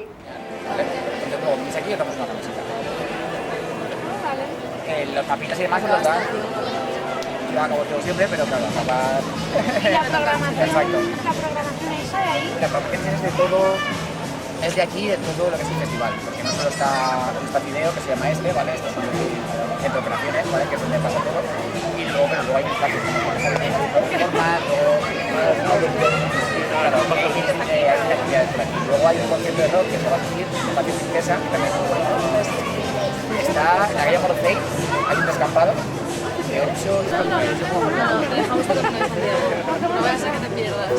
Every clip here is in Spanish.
Entonces luego venís aquí y os damos una camiseta. Los papitas y demás os los dan. Yo acabo todo siempre, pero claro, acabar. ¿Y la programación? Exacto. ¿La programación esa de ahí? La programación es de todo, es de aquí, de todo lo que es el festival, porque no solo está Fideo, que se llama este, ¿vale? Esto es el centro de operaciones, ¿vale? Que es donde pasa todo. Y luego, pero luego hay un espacio como formas, claro, hay actividades por aquí. Luego hay un concierto de rock que se va a seguir en el patio Princesa, que también es muy bueno. Está en la calle Morocey, hay un descampado de 8 Te dejamos todo en Santiago. No vaya a ser que te pierdas.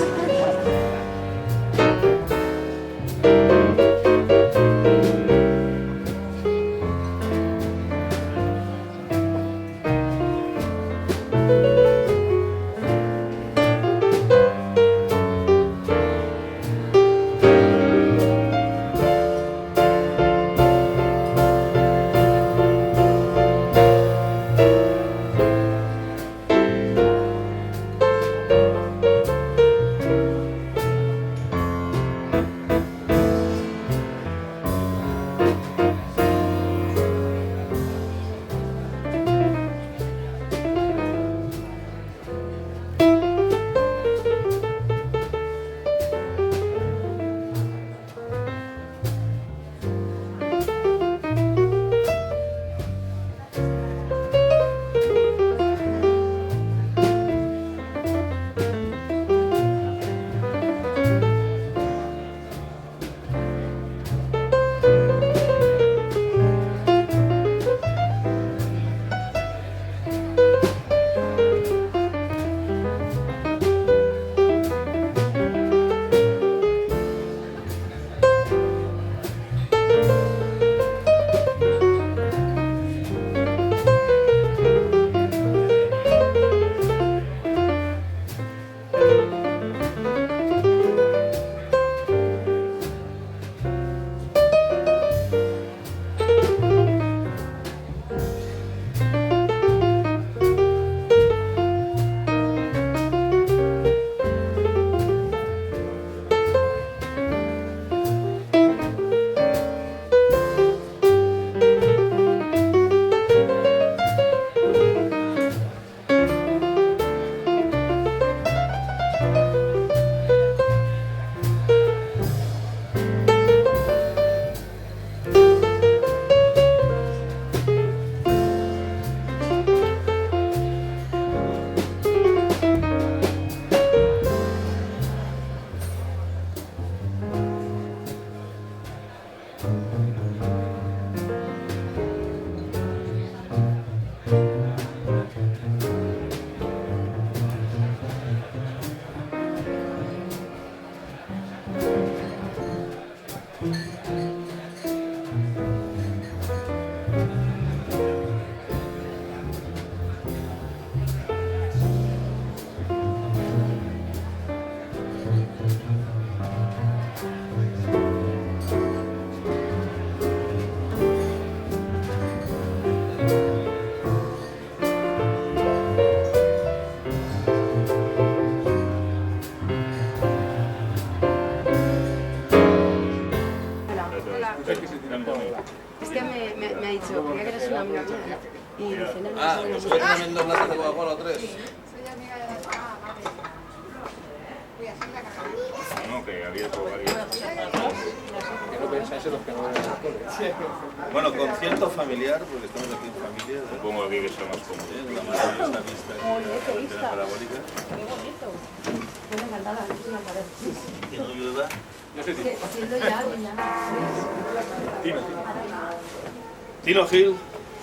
Es que me ha dicho, creía que eres una amiga mía. Y dice, no, no, Ah, soy una ¿vosotros amiga. también dos latas de Coca-Cola o tres? No, que había todo varios. Que no pensáis en los que no ven el alcohol. Bueno, concierto familiar, porque estamos aquí en familia. ¿no? Supongo aquí que sea más cómodo. La maravillosa vista de la antena parabólica. Qué bonito. Me encantada, es una pared. Que no llueva. Haciendo ya, Tino Gil,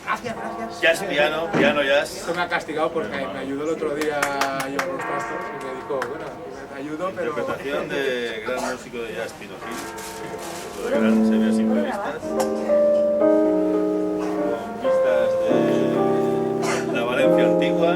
Gracias, gracias. jazz piano, piano jazz. Esto me ha castigado porque me ayudó el otro día a llevar los trastos y me dijo, bueno, te ayudo, pero... Interpretación de gran músico de jazz, Tino Gil. De gran series imprevistas. Con vistas de la Valencia antigua.